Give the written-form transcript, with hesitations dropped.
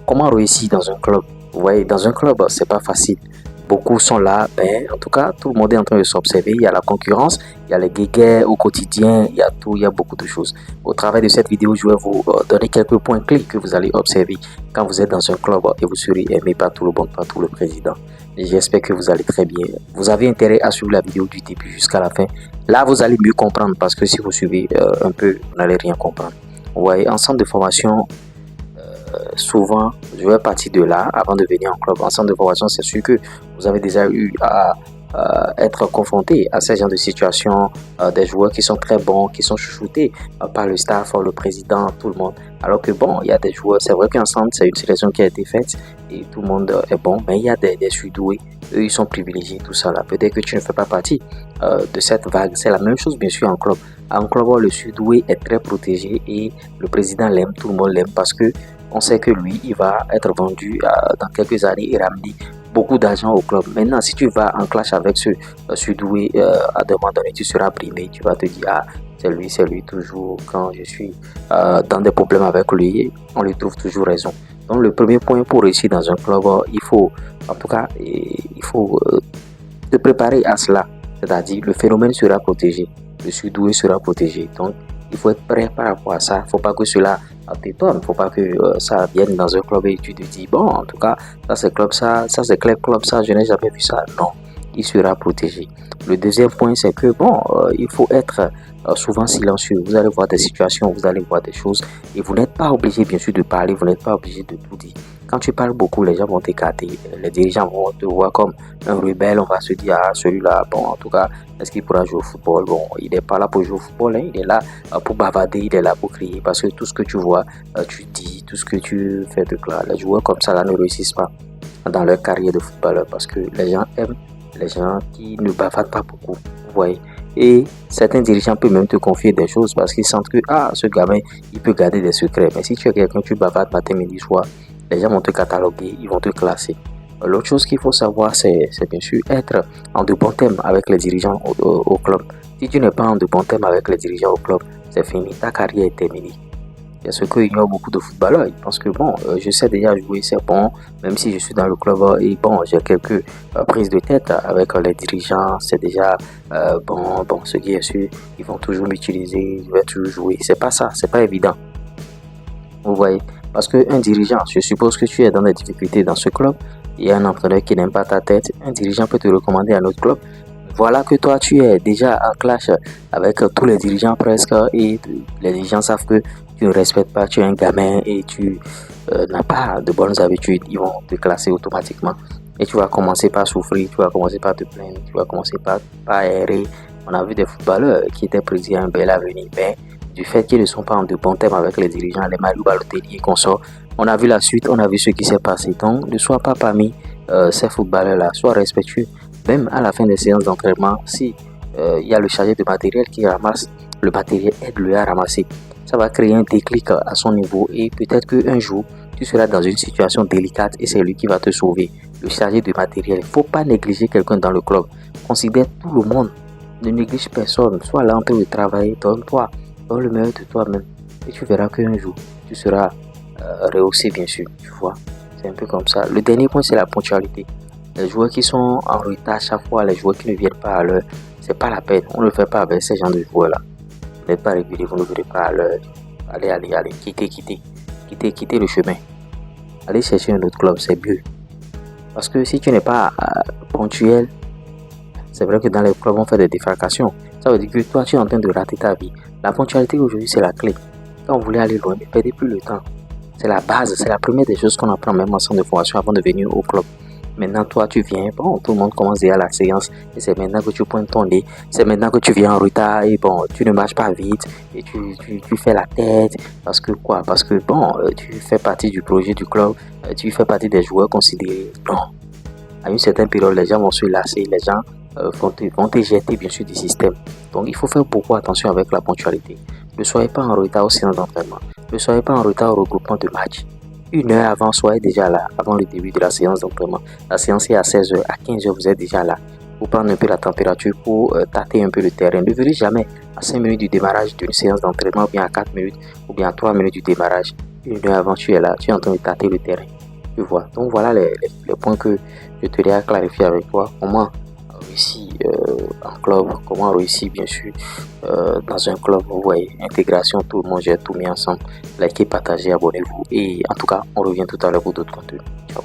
Comment réussir dans un club? Vous voyez, dans un club, c'est pas facile. Beaucoup sont là, ben, en tout cas, tout le monde est en train de s'observer. Il y a la concurrence, il y a les guéguerres au quotidien, il y a tout, il y a beaucoup de choses. Au travers de cette vidéo, je vais vous donner quelques points clés que vous allez observer quand vous êtes dans un club et vous serez aimé par tout le monde, par tout le président. Et j'espère que vous allez très bien. Vous avez intérêt à suivre la vidéo du début jusqu'à la fin. Là, vous allez mieux comprendre parce que si vous suivez un peu, vous n'allez rien comprendre. Vous voyez, en centre de formation, souvent, je vais partir de là avant de venir en club. En centre de formation, c'est sûr que vous avez déjà eu à être confronté à ces genres de situations, des joueurs qui sont très bons, qui sont chouchoutés par le staff, le président, tout le monde. Alors que bon, il y a des joueurs, c'est vrai qu'ensemble, c'est une sélection qui a été faite et tout le monde est bon, mais il y a des surdoués, eux, ils sont privilégiés, tout ça là. Peut-être que tu ne fais pas partie de cette vague. C'est la même chose, bien sûr, en club. En club, le surdoué est très protégé et le président l'aime, tout le monde l'aime parce que on sait que lui, il va être vendu dans quelques années et ramener beaucoup d'argent au club. Maintenant, si tu vas en clash avec ce surdoué, à un moment donné, tu seras primé. Tu vas te dire, ah, c'est lui, toujours. Quand je suis dans des problèmes avec lui, on lui trouve toujours raison. Donc, le premier point pour réussir dans un club, il faut, en tout cas, il faut se préparer à cela. C'est-à-dire, le phénomène sera protégé. Le surdoué sera protégé. Donc, il faut être prêt par rapport à ça. Il ne faut pas que cela t'étonne. Il ne faut pas que ça vienne dans un club et tu te dis, bon, en tout cas, ça c'est club, ça c'est club, ça, je n'ai jamais vu ça. Non, il sera protégé. Le deuxième point, c'est que, bon, il faut être souvent silencieux. Vous allez voir des situations, vous allez voir des choses et vous n'êtes pas obligé, bien sûr, de parler, vous n'êtes pas obligé de tout dire. Quand tu parles beaucoup, les gens vont t'écarter. Les dirigeants vont te voir comme un rebelle. On va se dire, ah, celui-là, bon, en tout cas, est-ce qu'il pourra jouer au football? Bon, il n'est pas là pour jouer au football, hein. Il est là pour bavarder, il est là pour crier. Parce que tout ce que tu vois, tu dis, tout ce que tu fais de clair. Les joueurs comme ça là ne réussissent pas dans leur carrière de footballeur parce que les gens aiment les gens qui ne bavardent pas beaucoup. Vous voyez? Et certains dirigeants peuvent même te confier des choses parce qu'ils sentent que, ah, ce gamin, il peut garder des secrets. Mais si tu es quelqu'un, tu bavardes matin, midi, soir, les gens vont te cataloguer, ils vont te classer. L'autre chose qu'il faut savoir, c'est bien sûr être en de bons termes avec les dirigeants au club. Si tu n'es pas en de bons termes avec les dirigeants au club, c'est fini, ta carrière est terminée. Il y a ce que ignorent beaucoup de footballeurs. Ils pensent que bon, je sais déjà jouer, c'est bon, même si je suis dans le club et bon, j'ai quelques prises de tête avec les dirigeants, c'est déjà bon, ce qui est sûr, ils vont toujours m'utiliser, je vais toujours jouer. C'est pas ça, c'est pas évident. Vous voyez? Parce qu'un dirigeant, je suppose que tu es dans des difficultés dans ce club, il y a un entraîneur qui n'aime pas ta tête, un dirigeant peut te recommander à un autre club. Voilà que toi, tu es déjà en clash avec tous les dirigeants presque et les dirigeants savent que tu ne respectes pas, tu es un gamin et tu n'as pas de bonnes habitudes, ils vont te classer automatiquement. Et tu vas commencer par souffrir, tu vas commencer par te plaindre, tu vas commencer par errer. On a vu des footballeurs qui étaient prédits à un bel avenir, mais du fait qu'ils ne sont pas en de bons termes avec les dirigeants, les Malou Balotelli et consorts, on a vu la suite, on a vu ce qui s'est passé. Donc, ne sois pas parmi ces footballeurs-là, sois respectueux. Même à la fin des séances d'entraînement, si il y a le chargé de matériel qui ramasse le matériel, aide-le à ramasser. Ça va créer un déclic à son niveau et peut-être qu'un jour, tu seras dans une situation délicate et c'est lui qui va te sauver. Le chargé de matériel, il ne faut pas négliger quelqu'un dans le club. Considère tout le monde. Ne néglige personne. Sois là en train de travailler. Donne-toi. Donne le meilleur de toi-même. Et tu verras qu'un jour, tu seras rehaussé, bien sûr. Tu vois. C'est un peu comme ça. Le dernier point, c'est la ponctualité. Les joueurs qui sont en retard chaque fois, les joueurs qui ne viennent pas à l'heure, c'est pas la peine. On ne le fait pas avec ces gens de joueurs-là. Vous n'êtes pas régulier, vous ne venez pas à l'heure. Allez, quittez le chemin. Allez chercher un autre club, c'est mieux. Parce que si tu n'es pas ponctuel, c'est vrai que dans les clubs, on fait des défalcations. Ça veut dire que toi, tu es en train de rater ta vie. La ponctualité aujourd'hui, c'est la clé. Quand vous voulez aller loin, ne perdez plus le temps. C'est la base, c'est la première des choses qu'on apprend même en centre de formation avant de venir au club. Maintenant, toi, tu viens, bon, tout le monde commence déjà la séance et c'est maintenant que tu pointes ton nez, c'est maintenant que tu viens en retard et bon, tu ne marches pas vite et tu fais la tête parce que quoi? Parce que bon, tu fais partie du projet du club, tu fais partie des joueurs considérés. Non, à une certaine période, les gens vont se lasser, les gens vont te jeter bien sûr du système. Donc, il faut faire beaucoup attention avec la ponctualité. Ne soyez pas en retard au séance d'entraînement, ne soyez pas en retard au regroupement de match. Une heure avant, soyez déjà là, avant le début de la séance d'entraînement. La séance est à 16h, à 15h, vous êtes déjà là. Pour prendre un peu la température, pour tâter un peu le terrain. Ne venez jamais à 5 minutes du démarrage d'une séance d'entraînement, ou bien à 4 minutes, ou bien à 3 minutes du démarrage. une heure avant, tu es là, tu es en train de tâter le terrain. Tu vois. Donc voilà les points que je tenais à clarifier avec toi. Comment réussir en club, comment réussir bien sûr dans un club. Vous voyez, intégration, tout le monde, j'ai tout mis ensemble. Likez, partagez, abonnez-vous. Et en tout cas, on revient tout à l'heure pour d'autres contenus. Ciao.